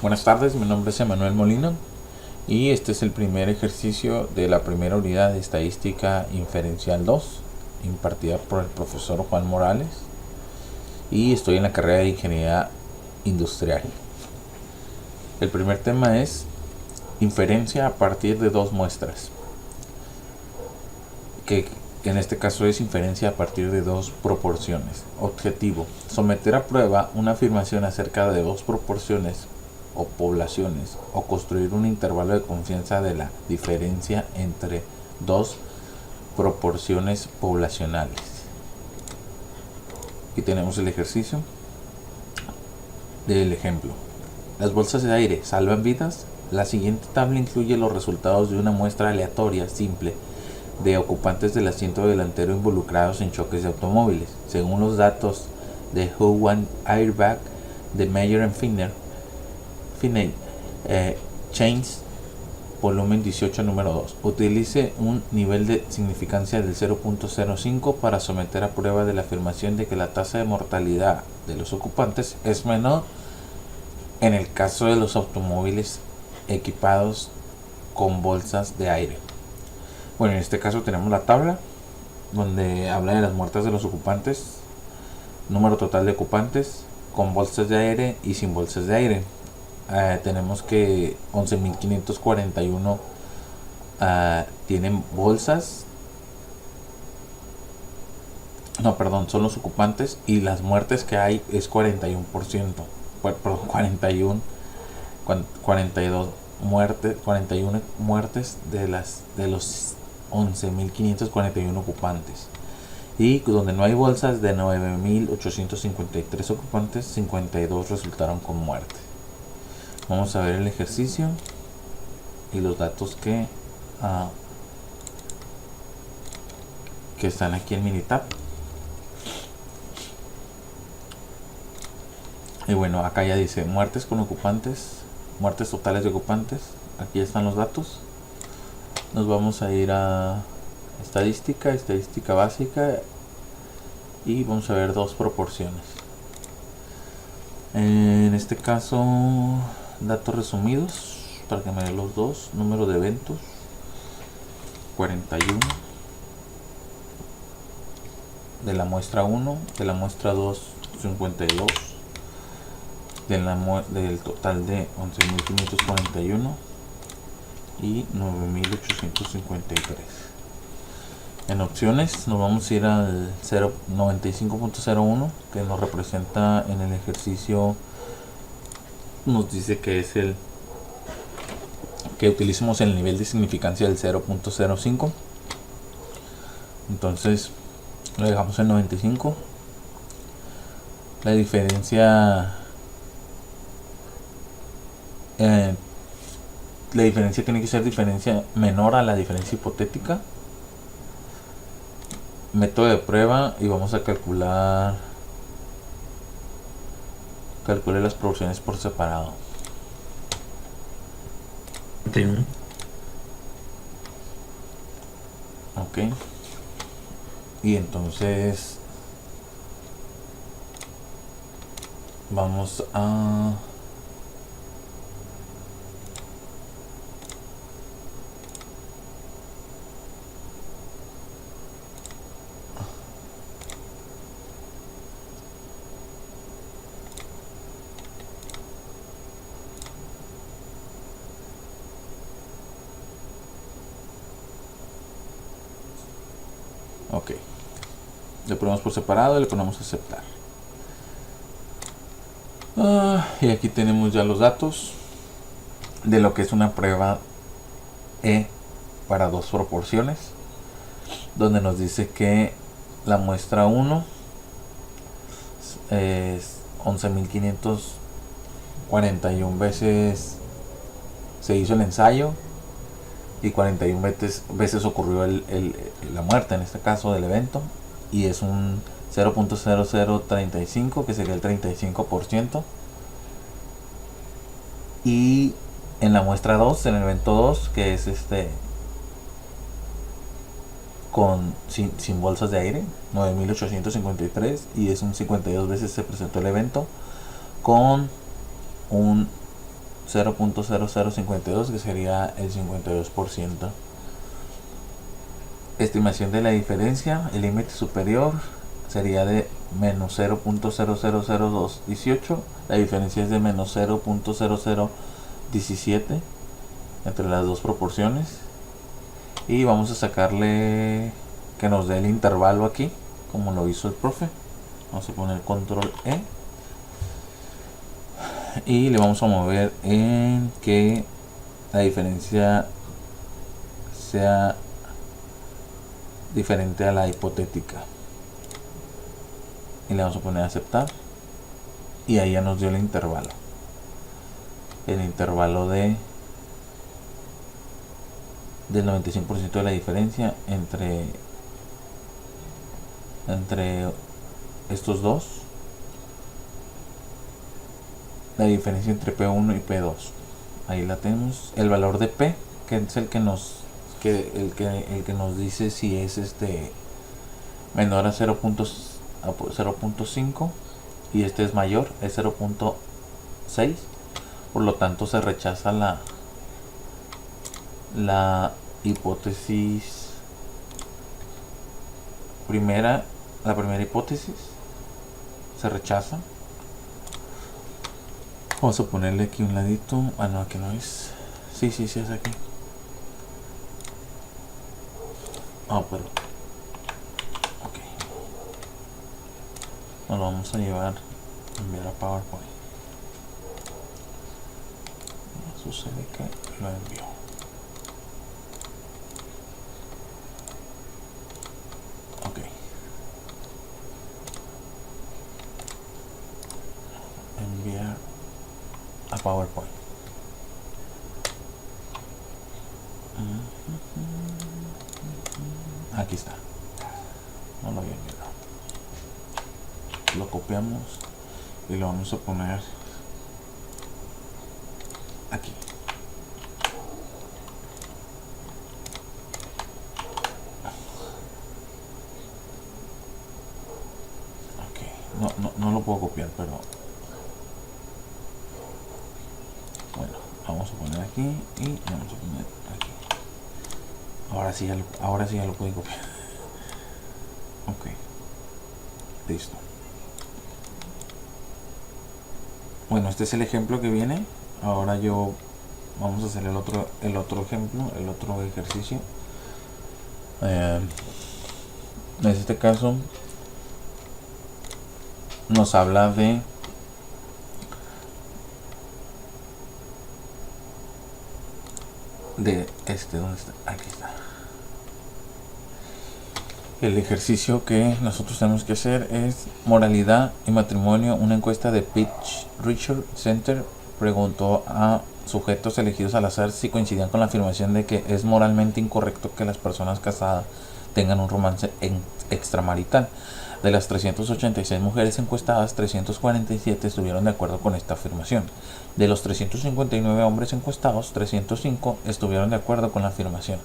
Buenas tardes, mi nombre es Emanuel Molina y este es el primer ejercicio de la primera unidad de Estadística Inferencial 2, impartida por el profesor Juan Morales, y estoy en la carrera de Ingeniería Industrial. El primer tema es inferencia a partir de dos muestras, que en este caso es inferencia a partir de dos proporciones. Objetivo: someter a prueba una afirmación acerca de dos proporciones o poblaciones, o construir un intervalo de confianza de la diferencia entre dos proporciones poblacionales. Aquí tenemos el ejercicio del ejemplo. ¿Las bolsas de aire salvan vidas? La siguiente tabla incluye los resultados de una muestra aleatoria simple de ocupantes del asiento delantero involucrados en choques de automóviles. Según los datos de Who One Airbag de Meyer and Finney, Chains, volumen 18, número 2. Utilice un nivel de significancia del 0.05 para someter a prueba de la afirmación de que la tasa de mortalidad de los ocupantes es menor en el caso de los automóviles equipados con bolsas de aire. Bueno, en este caso tenemos la tabla donde habla de las muertes de los ocupantes, número total de ocupantes con bolsas de aire y sin bolsas de aire. Tenemos que 11.541 tienen bolsas. No, perdón, son los ocupantes, y las muertes que hay es 41%. Perdón, 42 muertes, 41 muertes de los 11.541 ocupantes. Y donde no hay bolsas, de 9.853 ocupantes, 52 resultaron con muerte. Vamos a ver el ejercicio y los datos que están aquí en Minitab. Y bueno, acá ya dice muertes con ocupantes, muertes totales de ocupantes. Aquí están los datos. Nos vamos a ir a estadística básica, y vamos a ver dos proporciones. En este caso, datos resumidos, para que me den los dos. Número de eventos 41 de la muestra 1, de la muestra 2 52, del total de 11.541 y 9.853. En opciones nos vamos a ir al 95.01, que nos representa en el ejercicio. Nos dice que es el que utilicemos el nivel de significancia del 0.05. Entonces lo dejamos en 95. La diferencia tiene que ser diferencia menor a la diferencia hipotética. Método de prueba, y vamos a calcule las proporciones por separado. 31. Ok, y entonces vamos a ok, le ponemos por separado y le ponemos aceptar. Y aquí tenemos ya los datos de lo que es una prueba para dos proporciones, donde nos dice que la muestra 1 es 11.541 veces se hizo el ensayo, y 41 veces ocurrió la muerte, en este caso del evento, y es un 0.0035, que sería el 35%. Y en la muestra 2, en el evento 2, que es sin bolsas de aire, 9.853, y es un 52 veces se presentó el evento, con un 0.0052, que sería el 52%. Estimación de la diferencia, el límite superior sería de menos 0.000218, la diferencia es de menos 0.0017 entre las dos proporciones, y vamos a sacarle que nos dé el intervalo aquí como lo hizo el profe. Vamos a poner control E y le vamos a mover en que la diferencia sea diferente a la hipotética, y le vamos a poner aceptar, y ahí ya nos dio el intervalo del 95% de la diferencia entre estos dos, la diferencia entre P1 y P2. Ahí la tenemos. El valor de P, que es el que nos dice si es menor a 0.5 y este es mayor, es 0.6. Por lo tanto se rechaza la hipótesis primera. La primera hipótesis se rechaza. Vamos a ponerle aquí un ladito. Ah, no, aquí no es. Sí, es aquí. Pero ok, nos lo vamos a llevar, enviar a PowerPoint. Sucede que lo envió. Ok, enviar a PowerPoint. Aquí está. No lo había enviado. Lo copiamos y lo vamos a poner aquí. Ok, no lo puedo copiar, pero bueno, vamos a poner aquí y vamos a poner aquí. Ahora sí ya lo puedo copiar. Ok, listo. Bueno, este es el ejemplo que viene. Ahora vamos a hacer el otro ejemplo, el otro ejercicio. En este caso nos habla de ¿dónde está? Aquí está. El ejercicio que nosotros tenemos que hacer es moralidad y matrimonio. Una encuesta de Pitch Research Center preguntó a sujetos elegidos al azar si coincidían con la afirmación de que es moralmente incorrecto que las personas casadas tengan un romance extramarital. De las 386 mujeres encuestadas, 347 estuvieron de acuerdo con esta afirmación. De los 359 hombres encuestados, 305 estuvieron de acuerdo con la afirmación.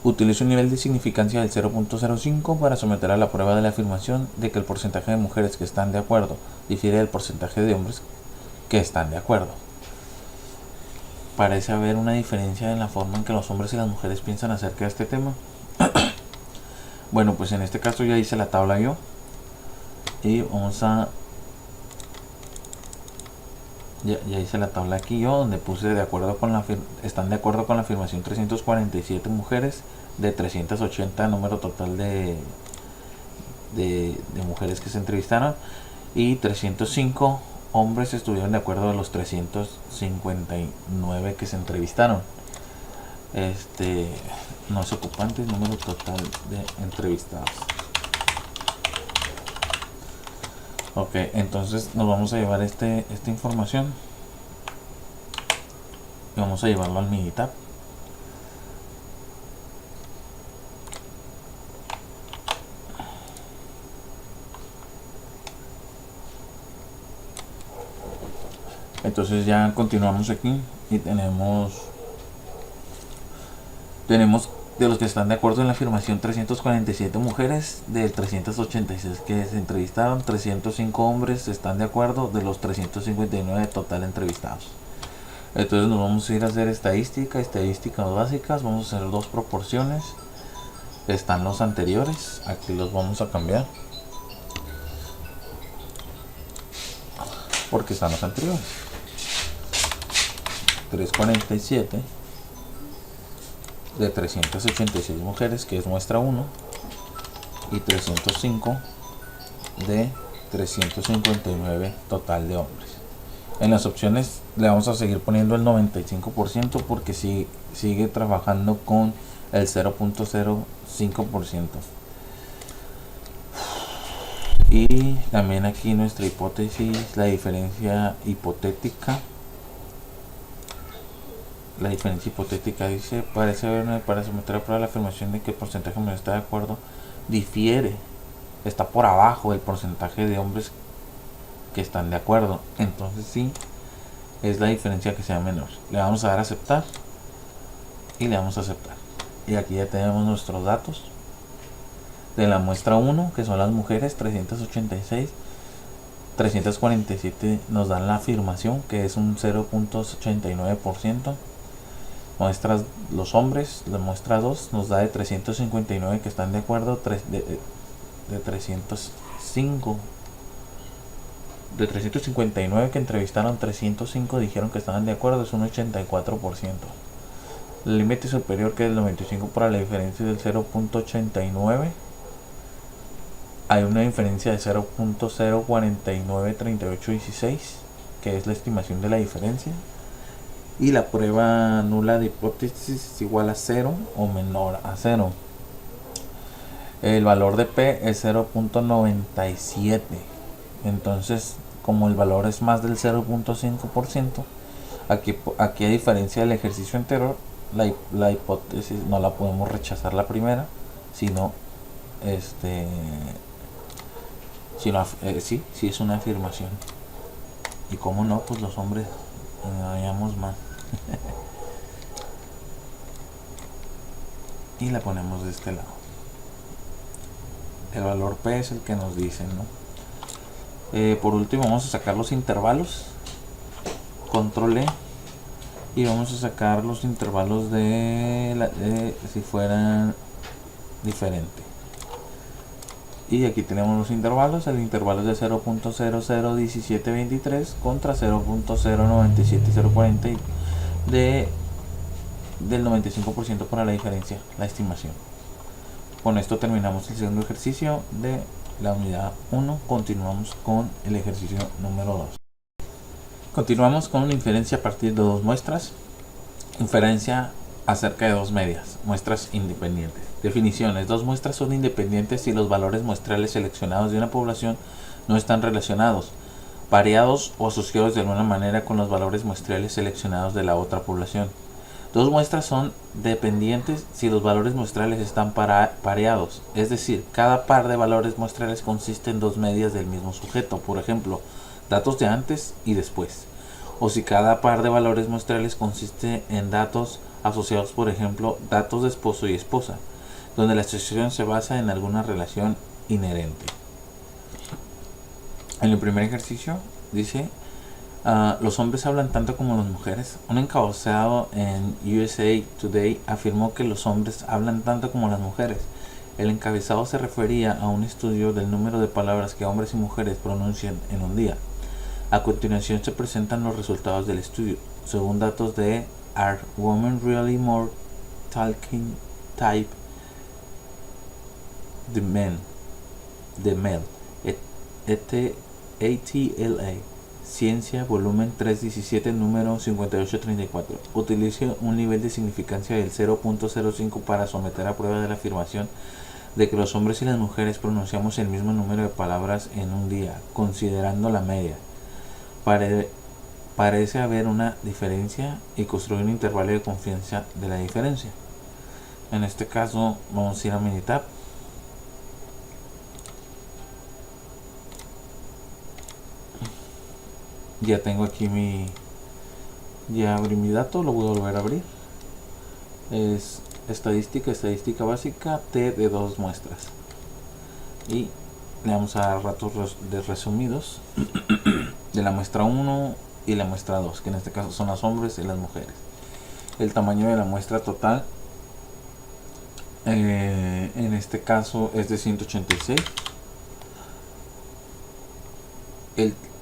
Utiliza un nivel de significancia del 0.05 para someter a la prueba de la afirmación de que el porcentaje de mujeres que están de acuerdo difiere del porcentaje de hombres que están de acuerdo. Parece haber una diferencia en la forma en que los hombres y las mujeres piensan acerca de este tema. Bueno, pues en este caso ya hice la tabla yo. Y vamos a... Ya hice la tabla aquí yo, donde puse están de acuerdo con la afirmación 347 mujeres de 380 número total de mujeres que se entrevistaron, y 305 hombres estuvieron de acuerdo de los 359 que se entrevistaron. No es ocupantes, número total de entrevistados. Ok, entonces nos vamos a llevar esta información y vamos a llevarlo al Minitab. Entonces ya continuamos aquí y tenemos de los que están de acuerdo en la afirmación 347 mujeres, de 386 que se entrevistaron, 305 hombres están de acuerdo de los 359 total entrevistados. Entonces nos vamos a ir a hacer estadísticas básicas. Vamos a hacer dos proporciones. Están los anteriores, aquí los vamos a cambiar porque están los anteriores. 347 de 386 mujeres, que es muestra 1, y 305 de 359 total de hombres. En las opciones le vamos a seguir poniendo el 95% porque sigue trabajando con el 0.05%. Y también aquí nuestra hipótesis, la diferencia hipotética. La diferencia hipotética dice: parece haber para someter a prueba la afirmación de que el porcentaje de está de acuerdo difiere, está por abajo del porcentaje de hombres que están de acuerdo. Entonces sí, es la diferencia que sea menor. Le vamos a dar a aceptar y le damos a aceptar. Y aquí ya tenemos nuestros datos de la muestra 1, que son las mujeres. 386, 347 nos dan la afirmación, que es un 0.89%. Muestras los hombres, la muestra 2 nos da de 359 que están de acuerdo, de 305 de 359 que entrevistaron, 305 dijeron que estaban de acuerdo, es un 84%. El límite superior, que es el 95, para la diferencia del 0.89. Hay una diferencia de 0.0493816, que es la estimación de la diferencia. Y la prueba nula de hipótesis es igual a 0 o menor a 0. El valor de P es 0.97. Entonces, como el valor es más del 0.5%, aquí a diferencia del ejercicio anterior, la hipótesis no la podemos rechazar la primera, sino sí es una afirmación. Y como no, pues los hombres engañamos más. Y la ponemos de este lado. El valor P es el que nos dicen, ¿no? Por último vamos a sacar los intervalos. Control E. Y vamos a sacar los intervalos de si fueran diferentes. Y aquí tenemos los intervalos. El intervalo es de 0.001723 contra 0.097040 del 95% para la diferencia, la estimación. Con esto terminamos el segundo ejercicio de la unidad 1. Continuamos con el ejercicio número 2. Continuamos con una inferencia a partir de dos muestras. Inferencia acerca de dos medias, muestras independientes. Definiciones: dos muestras son independientes si los valores muestrales seleccionados de una población no están relacionados, pareados o asociados de alguna manera con los valores muestrales seleccionados de la otra población. Dos muestras son dependientes si los valores muestrales están pareados, es decir, cada par de valores muestrales consiste en dos medias del mismo sujeto, por ejemplo, datos de antes y después. O si cada par de valores muestrales consiste en datos asociados, por ejemplo, datos de esposo y esposa, donde la asociación se basa en alguna relación inherente. En el primer ejercicio dice: los hombres hablan tanto como las mujeres. Un encabezado en USA Today afirmó que los hombres hablan tanto como las mujeres. El encabezado se refería a un estudio del número de palabras que hombres y mujeres pronuncian en un día. A continuación se presentan los resultados del estudio. Según datos de Are Women Really More Talking Type The Male, ATLA, Ciencia, volumen 317, número 5834. Utilice un nivel de significancia del 0.05 para someter a prueba de la afirmación de que los hombres y las mujeres pronunciamos el mismo número de palabras en un día, considerando la media. Parece haber una diferencia y construir un intervalo de confianza de la diferencia. En este caso vamos a ir a Minitab. Ya tengo aquí ya abrí mi dato, lo voy a volver a abrir. Es estadística básica, T de dos muestras. Y le vamos a dar datos de resumidos. De la muestra 1 y la muestra 2, que en este caso son los hombres y las mujeres. El tamaño de la muestra total en este caso es de 186.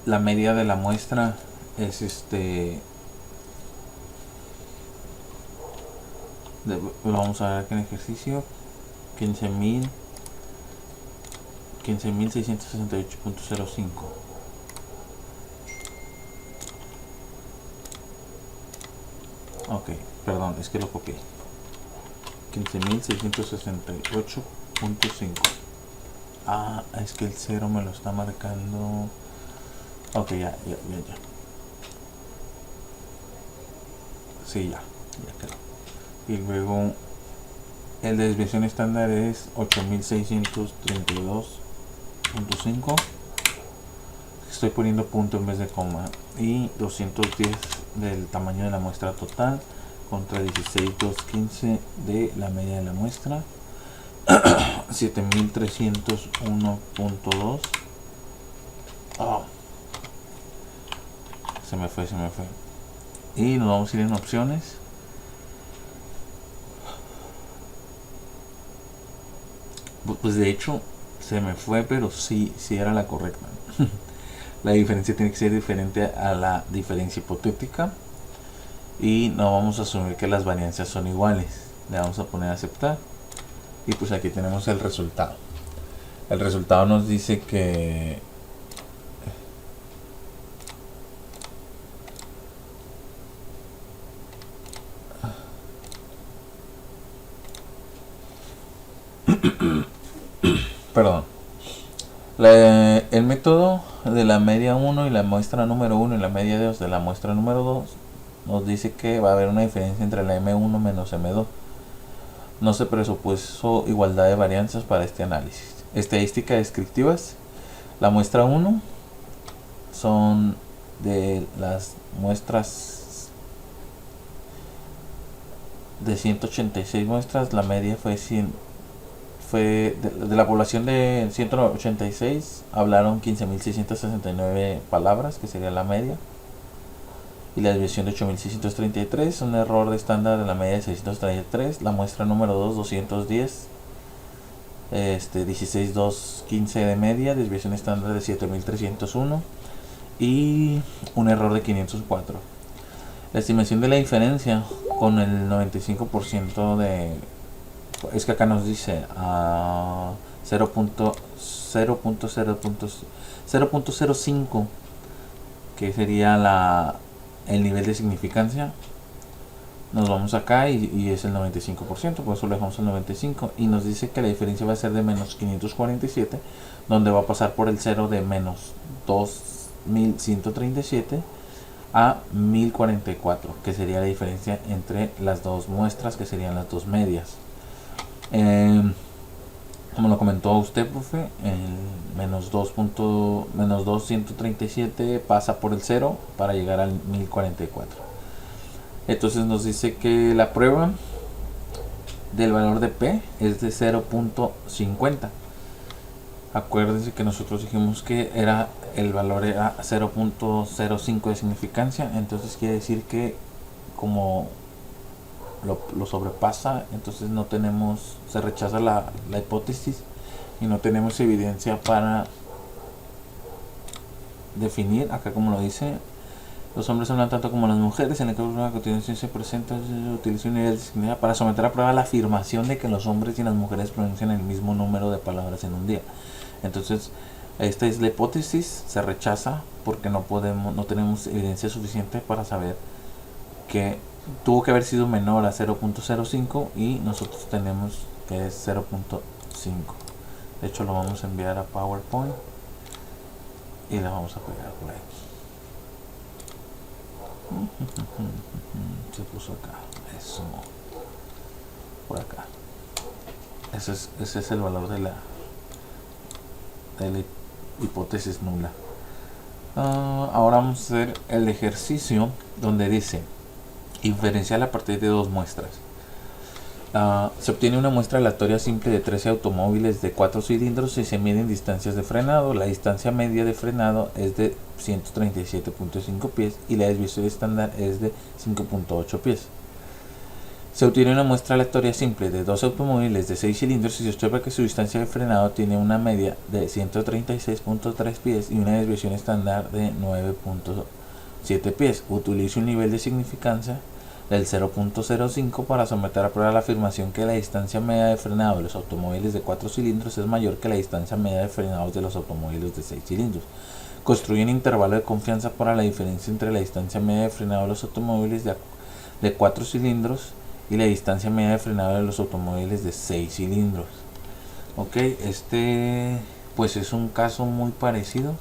La media de la muestra es vamos a ver aquí en ejercicio 15.668.05. Ok, perdón, es que lo copié. 15.668.5. Ah, es que el 0 me lo está marcando. Ok, ya. Sí, ya quedó. Y luego el de desviación estándar es 8.632.5. Estoy poniendo punto en vez de coma. Y 210 del tamaño de la muestra total contra 16.215 de la media de la muestra. 7.301.2. Oh, se me fue. Y nos vamos a ir en opciones. Pues de hecho se me fue, pero sí era la correcta. La diferencia tiene que ser diferente a la diferencia hipotética. Y no vamos a asumir que las variancias son iguales. Le vamos a poner a aceptar. Y pues aquí tenemos el resultado. El resultado nos dice que perdón. El método de la media 1 y la muestra número 1 y la media 2 de la muestra número 2 nos dice que va a haber una diferencia entre la M1 menos M2. No se presupuso igualdad de varianzas para este análisis. Estadísticas descriptivas. La muestra 1 son de las muestras de 186 muestras, la media fue 100. De la población de 186 hablaron 15.669 palabras, que sería la media. Y la desviación de 8.633, un error de estándar de la media de 633. La muestra número 2, 210, 16.215 de media, desviación estándar de 7.301 y un error de 504. La estimación de la diferencia con el 95% de... Es que acá nos dice 0.05, que sería el nivel de significancia. Nos vamos acá y es el 95%, por eso lo dejamos el 95%. Y nos dice que la diferencia va a ser de menos 547, donde va a pasar por el 0 de menos 2.137 a 1044, que sería la diferencia entre las dos muestras, que serían las dos medias. Como lo comentó usted, profe, el menos 2.137 pasa por el 0 para llegar al 1044. Entonces nos dice que la prueba del valor de P es de 0.50. Acuérdense que nosotros dijimos que el valor era 0.05 de significancia. Entonces quiere decir que como lo sobrepasa, entonces se rechaza la hipótesis y no tenemos evidencia para definir. Acá como lo dice, los hombres hablan tanto como las mujeres. En el caso de la continuación se presenta, utiliza un nivel de disponibilidad para someter a prueba la afirmación de que los hombres y las mujeres pronuncian el mismo número de palabras en un día. Entonces esta es la hipótesis, se rechaza porque no tenemos evidencia suficiente para saber que tuvo que haber sido menor a 0.05 y nosotros tenemos que es 0.5. De hecho lo vamos a enviar a PowerPoint y la vamos a pegar por ahí. Se puso acá, eso, por acá. Ese es el valor de la hipótesis nula. Ahora vamos a hacer el ejercicio donde dice inferencial a partir de dos muestras. Se obtiene una muestra aleatoria simple de 13 automóviles de 4 cilindros y se miden distancias de frenado. La distancia media de frenado es de 137.5 pies y la desviación estándar es de 5.8 pies. Se obtiene una muestra aleatoria simple de 2 automóviles de 6 cilindros y se observa que su distancia de frenado tiene una media de 136.3 pies y una desviación estándar de 9.7 pies. Utilice un nivel de significancia del 0.05 para someter a prueba la afirmación que la distancia media de frenado de los automóviles de 4 cilindros es mayor que la distancia media de frenados de los automóviles de 6 cilindros. Construye un intervalo de confianza para la diferencia entre la distancia media de frenado de los automóviles de 4 cilindros y la distancia media de frenado de los automóviles de 6 cilindros. Ok, pues es un caso muy parecido.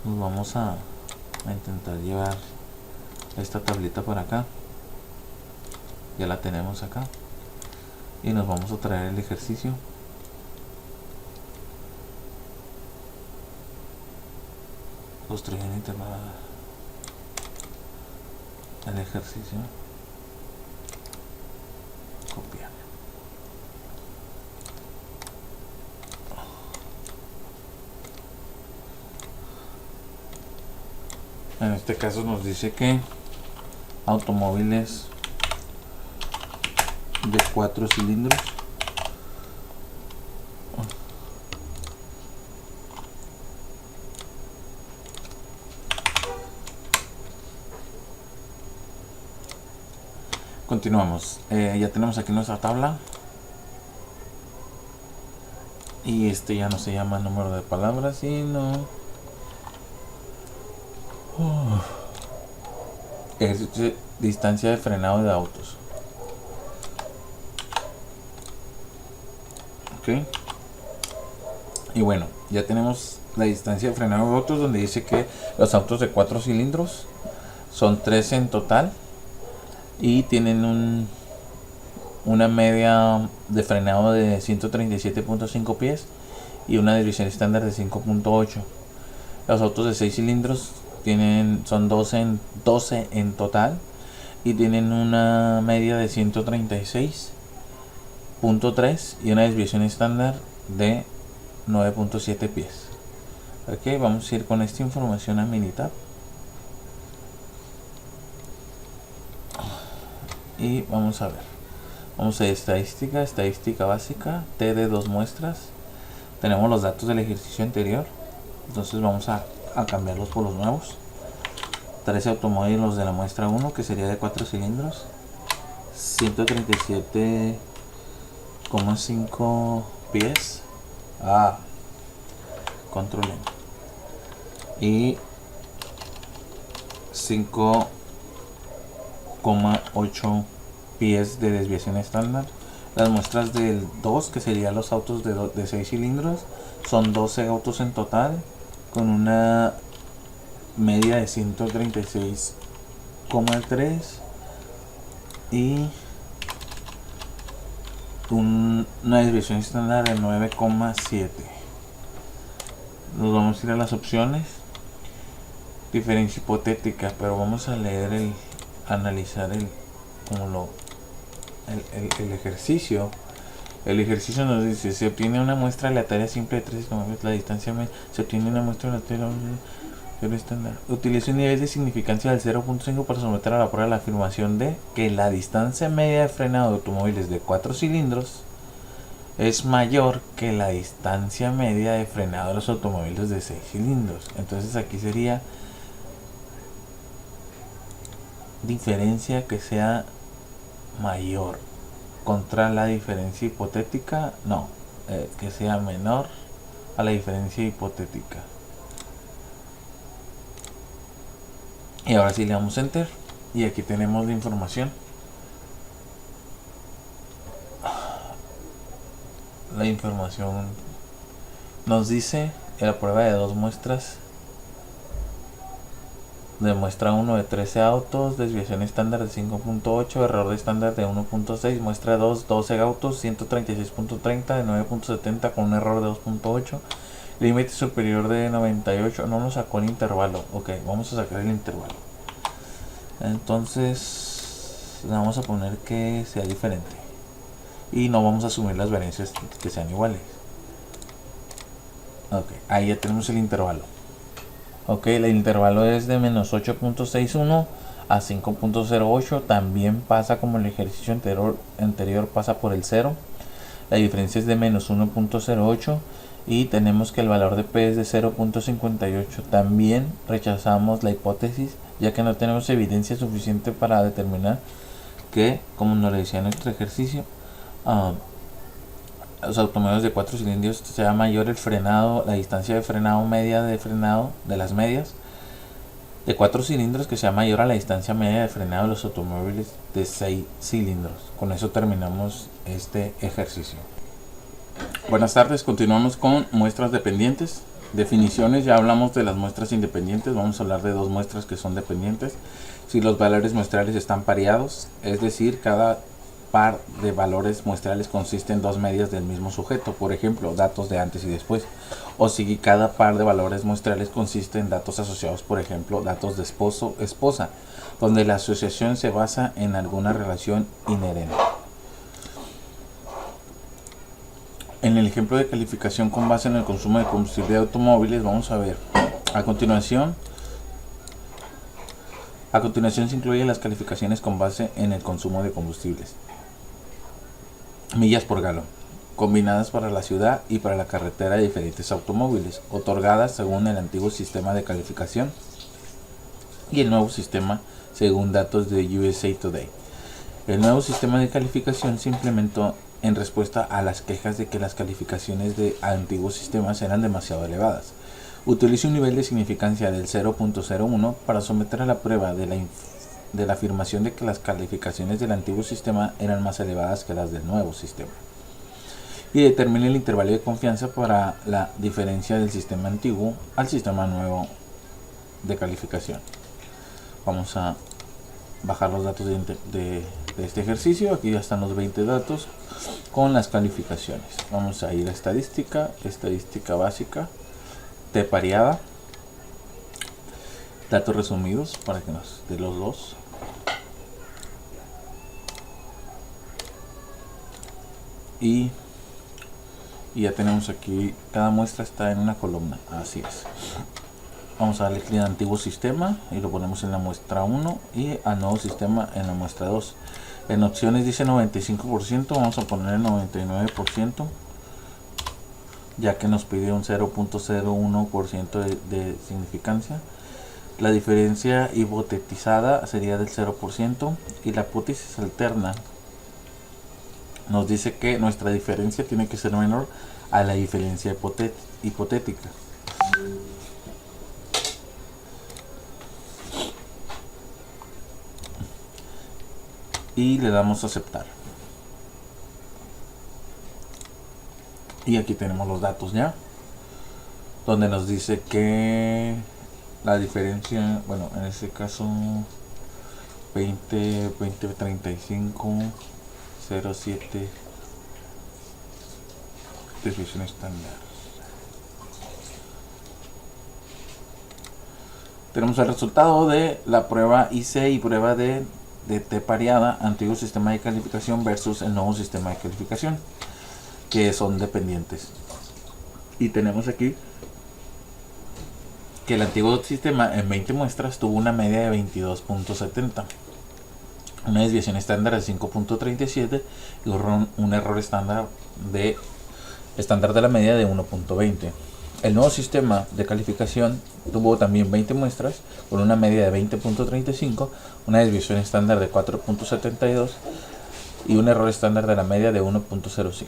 Nos vamos a intentar llevar esta tablita para acá. Ya la tenemos acá. Y nos vamos a traer el ejercicio. Construir un intervalo. El ejercicio. Copiar. En este caso nos dice que automóviles de 4 cilindros continuamos. Ya tenemos aquí nuestra tabla y ya no se llama número de palabras sino ejercicio de distancia de frenado de autos. Ok, y bueno, ya tenemos la distancia de frenado de autos, donde dice que los autos de 4 cilindros son 13 en total y tienen una media de frenado de 137.5 pies y una desviación estándar de 5.8. Los autos de 6 cilindros son 12 en total y tienen una media de 136.3 y una desviación estándar de 9.7 pies. Ok, vamos a ir con esta información a Minitab y vamos a ver. Vamos a estadística básica, T de 2 muestras. Tenemos los datos del ejercicio anterior, entonces vamos a cambiarlos por los nuevos. 13 automóviles de la muestra 1, que sería de 4 cilindros, 137.5 pies. Controlen. Y 5.8 pies de desviación estándar. Las muestras del 2, que serían los autos de 6 cilindros, son 12 autos en total con una media de 136.3 y una desviación estándar de 9.7. Nos vamos a ir a las opciones. Diferencia hipotética, pero vamos a leer analizar el ejercicio. El ejercicio nos dice: se obtiene una muestra aleatoria simple de 13 km, la distancia media. Se obtiene una muestra aleatoria estándar. Utiliza un nivel de significancia del 0.5 para someter a la prueba la afirmación de que la distancia media de frenado de automóviles de 4 cilindros es mayor que la distancia media de frenado de los automóviles de 6 cilindros. Entonces aquí sería diferencia que sea mayor contra la diferencia hipotética, no, que sea menor a la diferencia hipotética. Y ahora sí le damos enter y aquí tenemos la información. La información nos dice que la prueba de 2 muestras, de muestra 1 de 13 autos, desviación estándar de 5.8, error de estándar de 1.6, muestra 2, 12 autos, 136.30 de 9.70 con un error de 2.8, límite superior de 98, no nos sacó el intervalo. Ok, vamos a sacar el intervalo. Entonces vamos a poner que sea diferente. y no vamos a asumir las variancias que sean iguales. Ok, ahí ya tenemos el intervalo. Ok, el intervalo es de menos 8.61 a 5.08. También pasa como el ejercicio anterior pasa por el 0. La diferencia es de menos 1.08 y tenemos que el valor de P es de 0.58. También rechazamos la hipótesis, ya que no tenemos evidencia suficiente para determinar que, como nos lo decía nuestro ejercicio, los automóviles de 4 cilindros sea mayor el frenado, la distancia de frenado media de frenado de las medias de 4 cilindros que sea mayor a la distancia media de frenado de los automóviles de 6 cilindros. Con eso terminamos este ejercicio. Buenas tardes, continuamos con muestras dependientes. Definiciones, ya hablamos de las muestras independientes, vamos a hablar de dos muestras que son dependientes. Si los valores muestrales están pareados, es decir, cada par de valores muestrales consiste en dos medias del mismo sujeto, por ejemplo, datos de antes y después. O si cada par de valores muestrales consiste en datos asociados, por ejemplo, datos de esposo, esposa, donde la asociación se basa en alguna relación inherente. En el ejemplo de calificación con base en el consumo de combustible de automóviles, vamos a ver a continuación se incluyen las calificaciones con base en el consumo de combustibles. Millas por galón, combinadas para la ciudad y para la carretera de diferentes automóviles, otorgadas según el antiguo sistema de calificación y el nuevo sistema según datos de USA Today. El nuevo sistema de calificación se implementó en respuesta a las quejas de que las calificaciones de antiguos sistemas eran demasiado elevadas. Utiliza un nivel de significancia del 0.01 para someter a la prueba de la afirmación de que las calificaciones del antiguo sistema eran más elevadas que las del nuevo sistema. Y determina el intervalo de confianza para la diferencia del sistema antiguo al sistema nuevo de calificación. Vamos a bajar los datos de este ejercicio. Aquí ya están los 20 datos con las calificaciones. Vamos a ir a estadística básica, T pareada, datos resumidos para que nos dé los dos. Y ya tenemos aquí, cada muestra está en una columna, así es. Vamos a darle clic a antiguo sistema y lo ponemos en la muestra 1 y al nuevo sistema en la muestra 2. En opciones dice 95%, vamos a poner el 99%, ya que nos pide un 0.01% de significancia. La diferencia hipotetizada sería del 0% y la hipótesis alterna nos dice que nuestra diferencia tiene que ser menor a la diferencia hipotética. Y le damos a aceptar. Y aquí tenemos los datos ya, donde nos dice que la diferencia, bueno, en este caso 20, 35, 07, desviación estándar. Tenemos el resultado de la prueba IC y prueba de T pareada, antiguo sistema de calificación versus el nuevo sistema de calificación, que son dependientes. Y tenemos aquí que el antiguo sistema en 20 muestras tuvo una media de 22.70, una desviación estándar de 5.37 y un error estándar de la media de 1.20. El nuevo sistema de calificación tuvo también 20 muestras con una media de 20.35, una desviación estándar de 4.72 y un error estándar de la media de 1.05.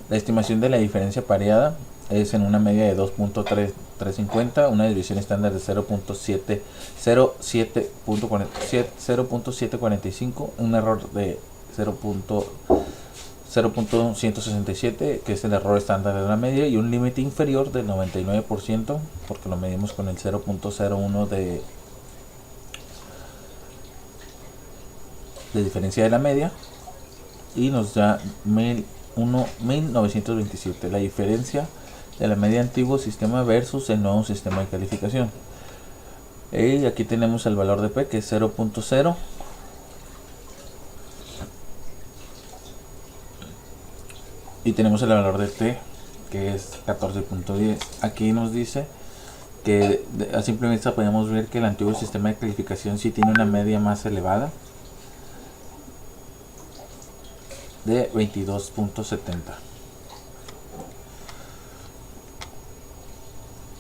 La estimación de la diferencia pareada es en una media de 2.350, una desviación estándar de 0.745, un error de 0.167, que es el error estándar de la media, y un límite inferior del 99%, porque lo medimos con el 0.01 de diferencia de la media, y nos da 1927, la diferencia de la media antiguo sistema versus el nuevo sistema de calificación. Y aquí tenemos el valor de P, que es 0.0. y tenemos el valor de T, que es 14.10. Aquí nos dice que a simple vista podemos ver que el antiguo sistema de calificación sí tiene una media más elevada de 22.70.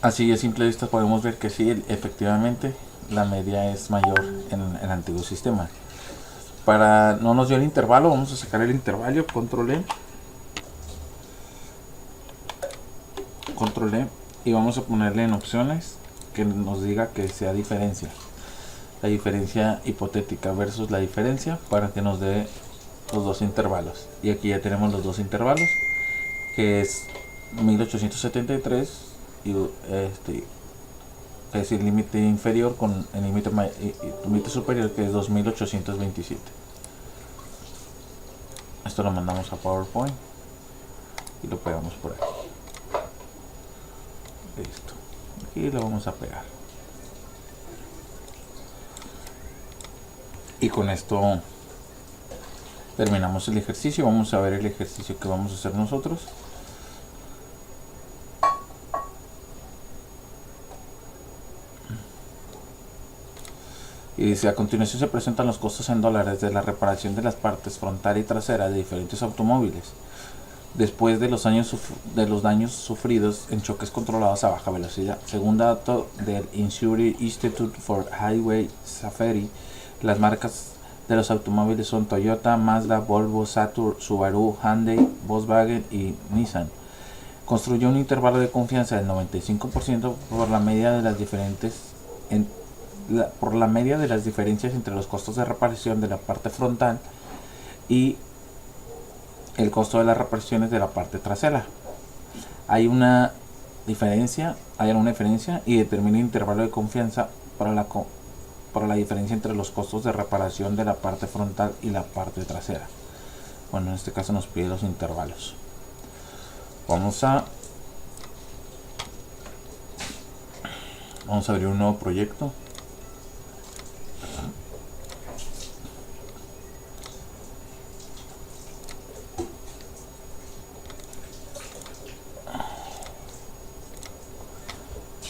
Así a simple vista podemos ver que sí, efectivamente la media es mayor en el antiguo sistema. Para no nos dio el intervalo, vamos a sacar el intervalo, control E, y vamos a ponerle en opciones que nos diga que sea diferencia, la diferencia hipotética versus la diferencia, para que nos dé los dos intervalos. Y aquí ya tenemos los dos intervalos, que es 1873 y es el límite inferior con el límite superior, que es 2827. Esto lo mandamos a PowerPoint y lo pegamos por aquí. Listo, aquí lo vamos a pegar, y con esto terminamos el ejercicio. Vamos a ver el ejercicio que vamos a hacer nosotros. Y dice: a continuación se presentan los costos en dólares de la reparación de las partes frontal y trasera de diferentes automóviles después de los daños sufridos en choques controlados a baja velocidad. Según datos del Injury Institute for Highway Safety, las marcas de los automóviles son Toyota, Mazda, Volvo, Saturn, Subaru, Hyundai, Volkswagen y Nissan. Construyó un intervalo de confianza del 95% por la media de las diferencias entre los costos de reparación de la parte frontal y el costo de las reparaciones de la parte trasera. Hay una diferencia y determina el intervalo de confianza para la diferencia entre los costos de reparación de la parte frontal y la parte trasera. Bueno, en este caso nos pide los intervalos. Vamos a abrir un nuevo proyecto.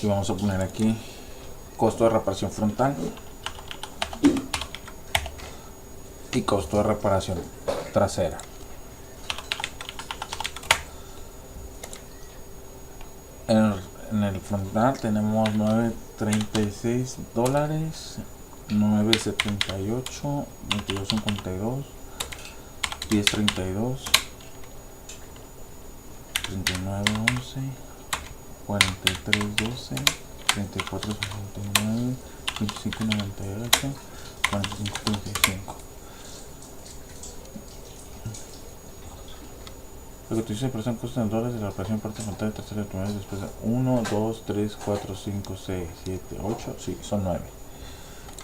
Y vamos a poner aquí costo de reparación frontal y costo de reparación trasera. En el frontal tenemos $9.36, $9.78, $22.52, $10.32, $39.11, $43.12, $34.69, $25.98, $45.35. Lo que tú dices, pero costos en dólares de la reparación parte frontal de tercera automóvil después de 1, 2, 3, 4, 5, 6, 7, 8, sí, son 9.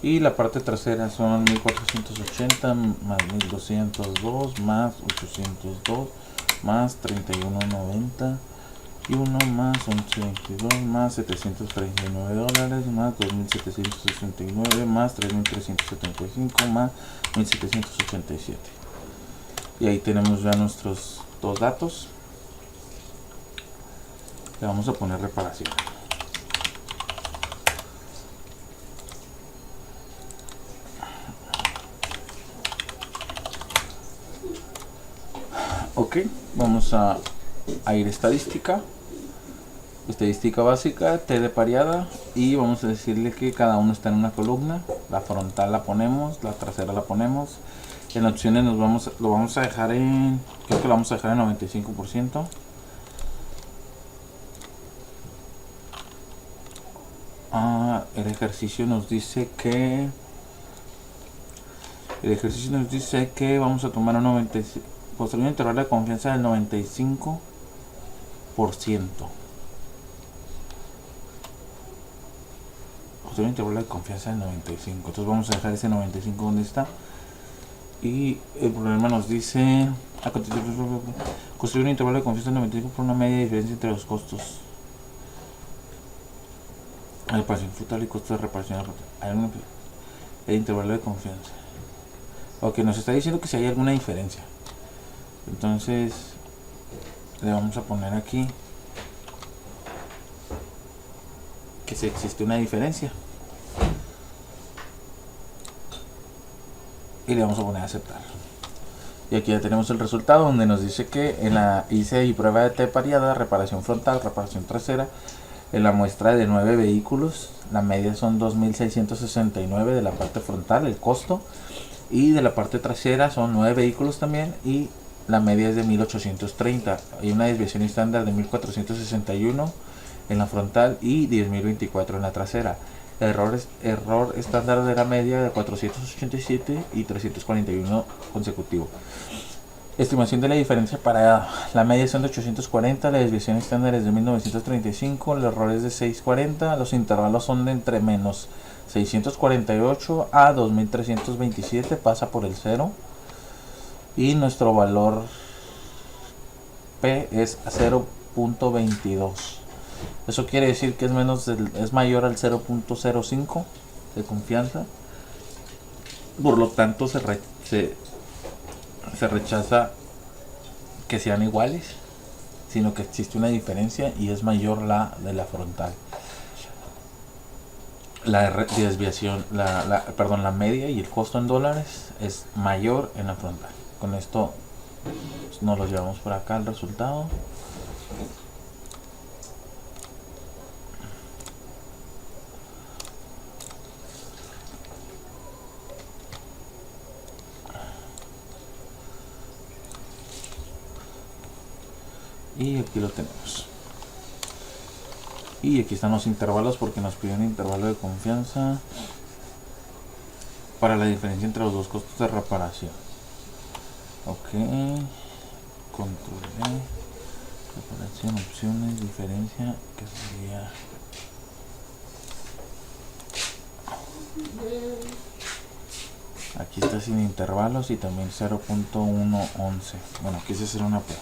Y la parte trasera son 1480 más 1202 más 802 más 31.90 y 1 más 11.22 más $739 más 2.769 más 3.375 más 1.787. Y ahí tenemos ya nuestros dos datos. Le vamos a poner reparación. Ok, vamos a ir a estadística básica, T de pareada, y vamos a decirle que cada uno está en una columna. La frontal la ponemos, la trasera la ponemos. En opciones lo vamos a dejar en, creo que lo vamos a dejar en 95%. El ejercicio nos dice que vamos a tomar un 95%, construir un intervalo de confianza del 95%. Construir un intervalo de confianza del 95%. Entonces vamos a dejar ese 95% donde está. Y el problema nos dice: a continuación, construir un intervalo de confianza del 95% por una media diferencia entre los costos de reparación frontal y costos de reparación. El intervalo de confianza. Ok, nos está diciendo que si hay alguna diferencia. Entonces le vamos a poner aquí que si existe una diferencia y le vamos a poner a aceptar. Y aquí ya tenemos el resultado donde nos dice que en la hice y prueba de T variada, reparación frontal, reparación trasera, en la muestra de 9 vehículos, la media son 2.669 de la parte frontal, el costo, y de la parte trasera son 9 vehículos también, y la media es de 1.830. Hay una desviación estándar de 1.461 en la frontal y 10.024 en la trasera. Error estándar de la media de 487 y 341 consecutivo. Estimación de la diferencia para la media son de 840, la desviación estándar es de 1935, el error es de 640, los intervalos son de entre menos 648 a 2327, pasa por el 0 y nuestro valor P es 0.22. Eso quiere decir que es mayor al 0.05 de confianza. Por lo tanto se rechaza que sean iguales, sino que existe una diferencia y es mayor la de la frontal. La desviación, la media y el costo en dólares es mayor en la frontal. Con esto nos lo llevamos por acá el resultado. Y aquí lo tenemos. Y aquí están los intervalos porque nos piden intervalo de confianza para la diferencia entre los dos costos de reparación. Ok. Control E. Reparación, opciones, diferencia, que sería... Aquí está sin intervalos y también 0.111. Bueno, quise hacer una P.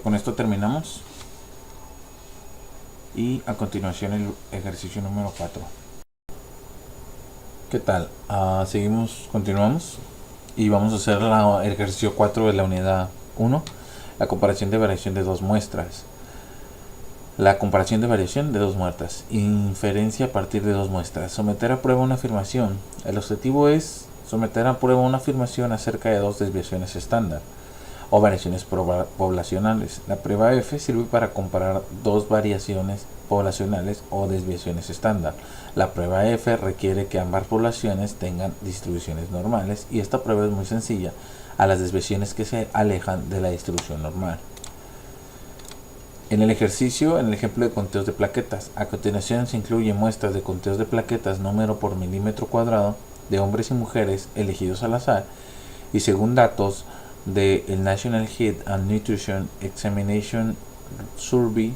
Con esto terminamos. Y a continuación el ejercicio número 4. ¿Qué tal? Continuamos. Y vamos a hacer el ejercicio 4 de la unidad 1. La comparación de variación de dos muestras. La comparación de variación de dos muestras. Inferencia a partir de dos muestras. Someter a prueba una afirmación. El objetivo es someter a prueba una afirmación acerca de dos desviaciones estándar o variaciones poblacionales. La prueba F sirve para comparar dos variaciones poblacionales o desviaciones estándar. La prueba F requiere que ambas poblaciones tengan distribuciones normales y esta prueba es muy sencilla a las desviaciones que se alejan de la distribución normal. En el ejemplo de conteos de plaquetas, a continuación se incluyen muestras de conteos de plaquetas número por milímetro cuadrado de hombres y mujeres elegidos al azar y según datos del National Health and Nutrition Examination Survey,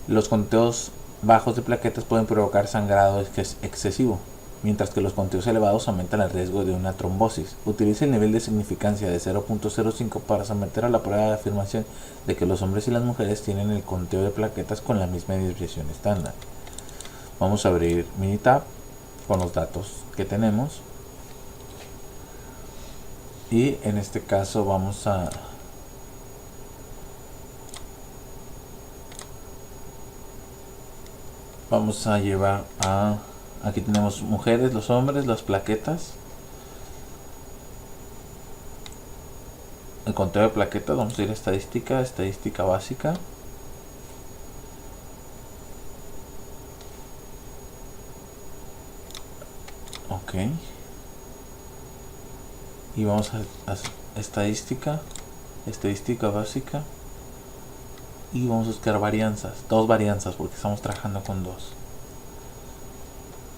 los conteos bajos de plaquetas pueden provocar sangrado excesivo, mientras que los conteos elevados aumentan el riesgo de una trombosis. Utilice el nivel de significancia de 0.05 para someter a la prueba de afirmación de que los hombres y las mujeres tienen el conteo de plaquetas con la misma desviación estándar. Vamos a abrir Minitab con los datos que tenemos. Y en este caso vamos a llevar a... Aquí tenemos mujeres, los hombres, las plaquetas. El conteo de plaquetas, vamos a ir a estadística básica. Ok. Y vamos a estadística básica y vamos a buscar dos varianzas porque estamos trabajando con dos.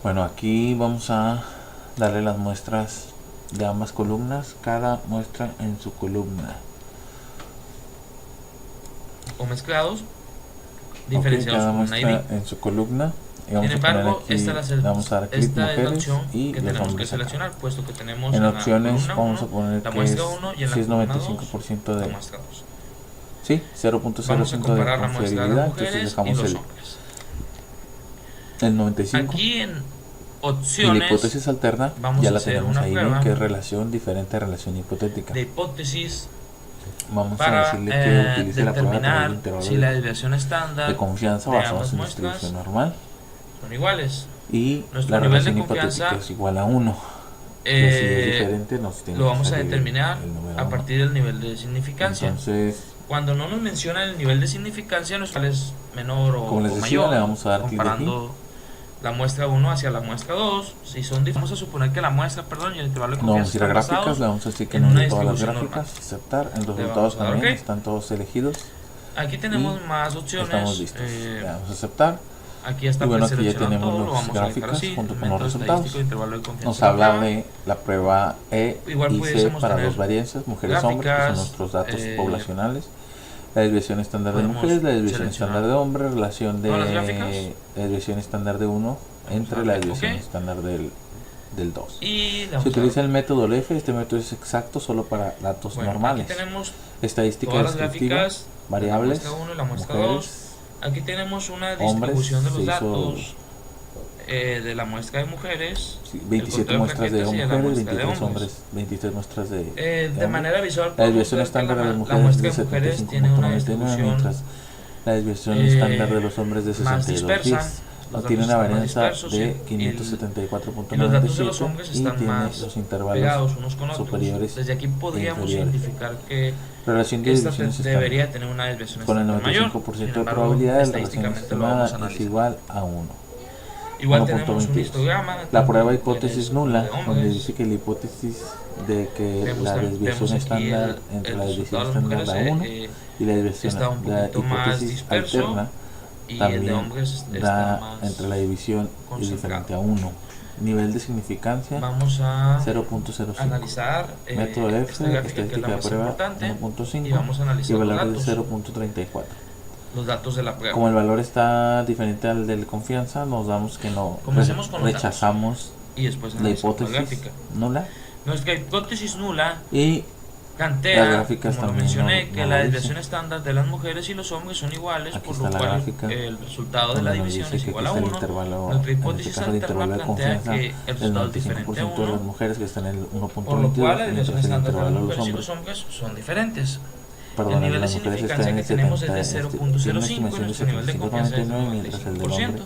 Bueno, aquí vamos a darle las muestras de ambas columnas, cada muestra en su columna o mezclados diferenciados cada con una muestra en su columna. Sin embargo, esta vamos a dar clic es la opción y que tenemos que seleccionar, acá, puesto que tenemos en opciones la vamos a poner la que muestra 1 y en la es columna 95% 2, de la muestra 2. Sí, 0.05 de confiabilidad, entonces dejamos el 95. Aquí en opciones, y la hipótesis alterna vamos ya a la hacer tenemos una ahí, prueba que es relación diferente a relación hipotética. De hipótesis Vamos a para decirle que utilice la prueba determinar de intervalo si la desviación estándar de confianza de basada ambas en muestras distribución normal son iguales. y Nuestro la nivel de relación confianza, hipotética es igual a 1. Que si es diferente nos tiene lo que vamos a salir determinar el número a 1. partir del nivel de significancia. Entonces, Cuando no nos menciona el nivel de significancia, nuestro es menor o, como les o decía, mayor, le vamos a dar clic aquí. comparando la muestra 1 hacia la muestra 2. Si son vamos a suponer que la muestra, y el intervalo de No vamos confianza a ir a están gráficas, basados le vamos a decir que en no una de todas las distribución gráficas, normal. aceptar, en los Le resultados vamos a dar también OK. están todos elegidos. Aquí tenemos Y más opciones. estamos listos. Le damos a aceptar. Aquí está Y bueno, aquí ya preseleccionado tenemos todo, lo las vamos a dejar gráficas así. junto con los Método resultados. estadístico, intervalo de confianza Nos de la habla prueba. de la prueba E Igual y C pudiésemos para tener dos varianzas, mujeres-hombres, que son gráficas, nuestros datos poblacionales. La desviación estándar de podemos mujeres, la desviación seleccionar estándar de hombres, relación de todas las gráficas. la desviación estándar de 1 entre a la darle desviación OK. estándar del 2. Y Se utiliza el método LEF, este método es exacto solo para datos normales. Aquí tenemos Estadística todas las descriptiva, gráficas variables, de la muestra 1 y la muestra 2. mujeres, Aquí tenemos una hombres, distribución de se los hizo datos de la muestra de mujeres, 27 el muestras de conteo de mujeres, muestra de 23 hombres. hombres, 23 muestras de de hombres. manera visual La podemos desviación ver que estándar de las la mujeres muestra es de de mujeres tiene una 75.99, distribución mientras la desviación estándar de los hombres de más dispersa. 62.10. Los Tiene datos una están más varianza dispersos de y los datos de los 574.97 hombres y están tiene más los intervalos pegados unos con otros. superiores Desde aquí podríamos inferiores. identificar que Relación de esta desviaciones estándar. debería tener una desviación Con el estándar mayor. 95% Sin de embargo, probabilidad, la relación estadísticamente lo vamos a estimada es analizar. igual a 1. Igual tenemos un 1.22. histograma. La prueba de hipótesis mujeres, nula, de donde hombres. dice que la hipótesis de que Vemos la aquí desviación estándar entre la desviación estándar da 1 y la desviación está un la poquito más hipótesis disperso, alterna y el también de hombres está da más entre la división es concentrado. diferente a 1. Nivel de significancia Vamos a 0.05. analizar Método F, esta gráfica que es estadística la de más prueba importante, y 1.5 vamos a y analizar los valor de datos, 0.34. los datos de la prueba. Como el valor está diferente al del confianza, nos damos que no Comencemos con los rechazamos Y después la analizamos la hipótesis gráfica. nula Nuestra hipótesis nula y plantea, las gráficas como lo también mencioné, no que lo la dicen. desviación estándar de las mujeres y los hombres son iguales, Aquí por está lo la cual gráfica, el resultado de donde la nos división dice es que igual a aquí está 1. el intervalo, Nuestra en este hipótesis caso el alterna intervalo de plantea confianza que el del resultado es diferente a 95% de las 1, mujeres que están en el por lo cual la 1.22, desviación mientras el estándar de las intervalo de los mujeres y hombres, los hombres son diferentes. perdón, El nivel de las mujeres están significancia en que el tenemos es 70, de tiene una 0.05 y estimación nuestro nivel de confianza es de 75.99, mientras el del 95%. hombre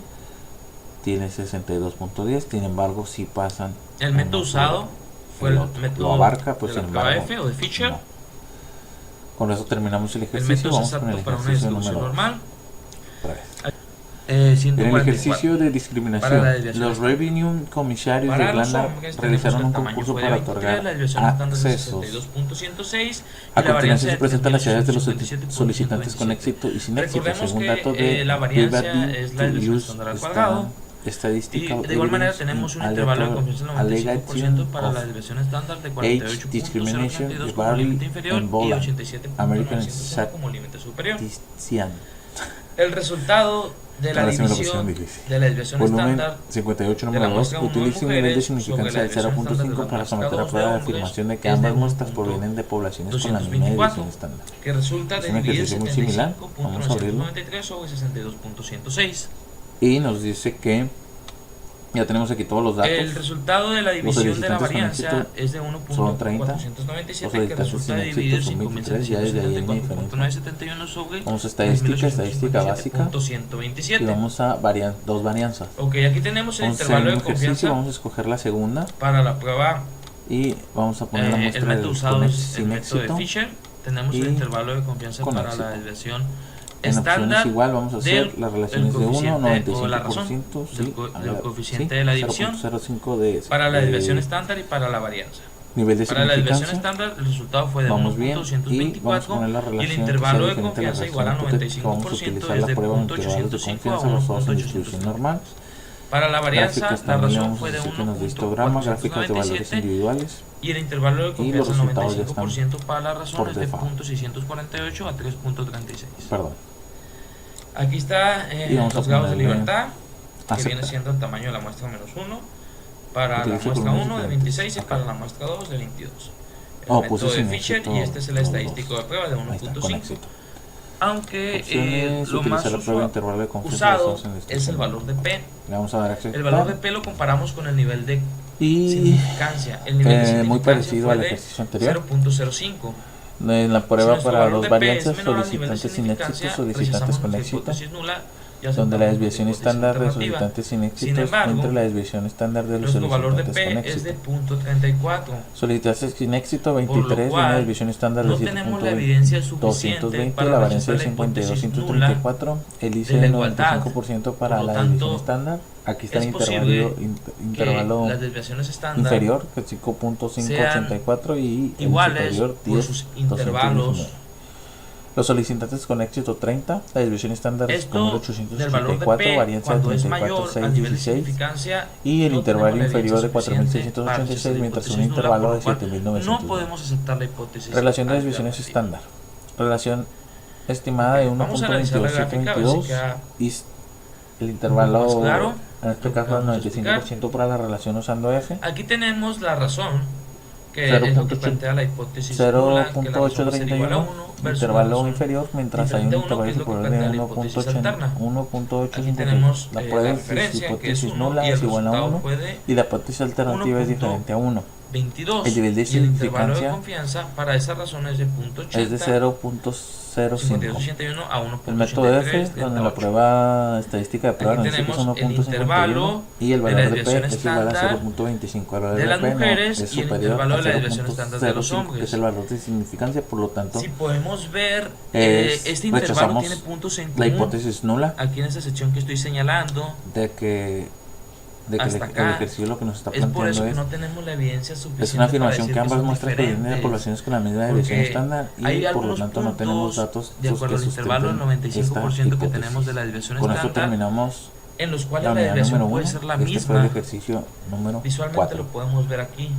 tiene 62.10, sin embargo si pasan El método uno usado sobre fue el otro. método Lo abarca, pues de sin la prueba embargo F o de Fisher. no. Con eso terminamos el El ejercicio. método es Vamos con el exacto para una ejercicio distribución número 2. normal. Otra vez. En el 144. ejercicio de Para discriminación, la desviación los revenue comisarios de Para los Irlanda hombres realizaron un tenemos el concurso tamaño para fue de otorgar 23, la desviación estándar de accesos. 62.106 A y la continuación varianza se de presentan las ciudades de los 3.157.127. solicitantes con éxito y sin éxito, Recordemos según que datos de la variancia Liberty es la to desviación Use estándar al cuadrado. Y estadística de igual manera evidence tenemos un in intervalo de confianza del 95% allegation para la of desviación estándar de age discrimination 48.032 como vary límite inferior in y Boland, 87.901 como límite superior. statistician. El resultado de la Ahora sí me lo división pusieron difícil. de la desviación Volumen estándar 58 de la número 2 muestra 1 de utiliza un nivel de mujeres significancia sobre del la desviación estándar de 0.5 la para muestra someter a 2 prueba de de hombres afirmación de que es de ambas muestras provienen de poblaciones con la misma 224, división estándar. que resulta Es de un dividir ejercicio muy similar. Vamos a abrirlo. 75.993 sobre 62.106. Y nos dice que ya tenemos aquí todos los datos. El resultado de la división de la solicitantes con variancia éxito es de son 30, 1.497 que los resulta de solicitantes dividir sin éxito son 23, ya desde ahí hay una diferencia. 5.774.971 sobre Vamos a estadística básica y 1.857. vamos a dos varianzas. Ok, aquí tenemos el Vamos a hacer intervalo un de ejercicio, confianza vamos a escoger la segunda para la prueba. y vamos a poner la El muestra método usado con es el sin método de éxito. Fisher. Tenemos y el intervalo de confianza con para éxito. la desviación En opciones estándar igual vamos a hacer del las relaciones de 1, coeficiente o la razón 95%, sí, del coeficiente de la división 0.05 de para la desviación estándar y para la varianza. nivel de Para la desviación significancia. estándar el resultado fue de Vamos bien y vamos a 1.224 poner la y el relación intervalo que sea de diferente a la confianza igual a relación hipotética. Vamos a 95% utilizar es la de prueba en intervalos de 0.805 a confianza basados en distribución 1.805. normal. Para la varianza Gráficas la también le razón vamos a fue de decir que nos dé histograma, gráficas de valores 1.497 individuales. y el intervalo de los confianza resultados ya 95% para la razón por es de default. 0.648 a 3.36. Perdón. Aquí está Y vamos a los grados de ponerle libertad, que aceptar. viene siendo el tamaño de la muestra menos 1, para la Utilice muestra columnas 1 de diferentes. 26 y Acá. para la muestra 2 de 22. El Oh, método puse de sin Fisher éxito y este es el los estadístico dos. de prueba de Ahí está, con 1.5. éxito. Aunque Opciones, lo más utilizar la prueba de intervalo de confianza usado basados en la es el distribución. valor de P. Le vamos a dar acceso. El valor de P lo comparamos con el nivel de y significancia. El nivel de significancia muy parecido fue al de ejercicio anterior. 0.05. En la Si prueba nuestro para valor dos de P es variantes, menor al nivel de solicitantes sin éxito, significancia, solicitantes rechazamos con nuestra éxito, hipótesis nula y donde aceptamos la nuestra desviación hipótesis estándar de los alternativa. solicitantes sin Sin éxitos embargo, entre la desviación estándar de los nuestro valor de solicitantes con P es de éxito. punto 34. Solicitantes sin éxito Por lo 23, una cual, desviación estándar no de tenemos la evidencia suficiente 220, para la variancia de rechazar la hipótesis nula 52.134, el IC de la de igualdad. 95% para Por lo la desviación tanto, estándar. Aquí está el es posible intervalo que las desviaciones estándar inferior, que es 5.584, y el iguales superior por sus intervalos. 10.219. Los solicitantes con éxito 30, la desviación estándar es Esto del valor de 884, P variancia de cuando es mayor al nivel de 34.616, significancia, y el no intervalo tenemos la inferior de evidencia suficiente para 4.686, rechazar la mientras un hipótesis nula, intervalo por de lo cual 7.900. no podemos aceptar la hipótesis Relación de desviaciones alternativa. estándar. Relación estimada de Vamos a analizar la gráfica, a ver si 1.22722 queda y el un poco más intervalo, claro en este lo que caso el vamos a explicar. 95% para la relación usando F. Aquí tenemos la razón, que es lo que plantea la hipótesis nula, que la razón va a ser igual a 0.831, 1 versus intervalo una razón inferior, mientras hay un diferente a 1, que intervalo es lo que superior plantea de la hipótesis alterna. 1.852. Aquí tenemos La la prueba es referencia, que es hipótesis 1, nula y el es igual a resultado 1, fue de y la hipótesis alternativa es diferente a 1. 22, El nivel de y el intervalo de significancia confianza para esa razón es de .80, es de 0.05. 52.81 a 1.83, El método F, donde 38. la prueba estadística de prueba Aquí nos dice que es tenemos el 1.51, intervalo y el de valor la de P desviación es igual a estándar 0.25. El valor de las P no mujeres es y el superior intervalo a de la desviación estándar de los 0.05, que hombres. es el valor de significancia, por lo tanto Si podemos ver, es- este intervalo rechazamos tiene puntos en la común. hipótesis nula Aquí en esta sección que estoy señalando, de que hasta el acá, ejercicio lo que nos está es por eso planteando que es, no tenemos la evidencia suficiente es una para afirmación decir que ambas son muestras provienen de diferentes, poblaciones con la misma porque desviación estándar, hay y por lo algunos tanto no tenemos puntos datos de acuerdo al que intervalo del sustenten 95% que esta tenemos de la hipótesis. desviación Con esto estándar, terminamos en los cuales la la unidad desviación número puede 1. ser la Este fue el misma. ejercicio número Visualmente 4. lo podemos ver aquí.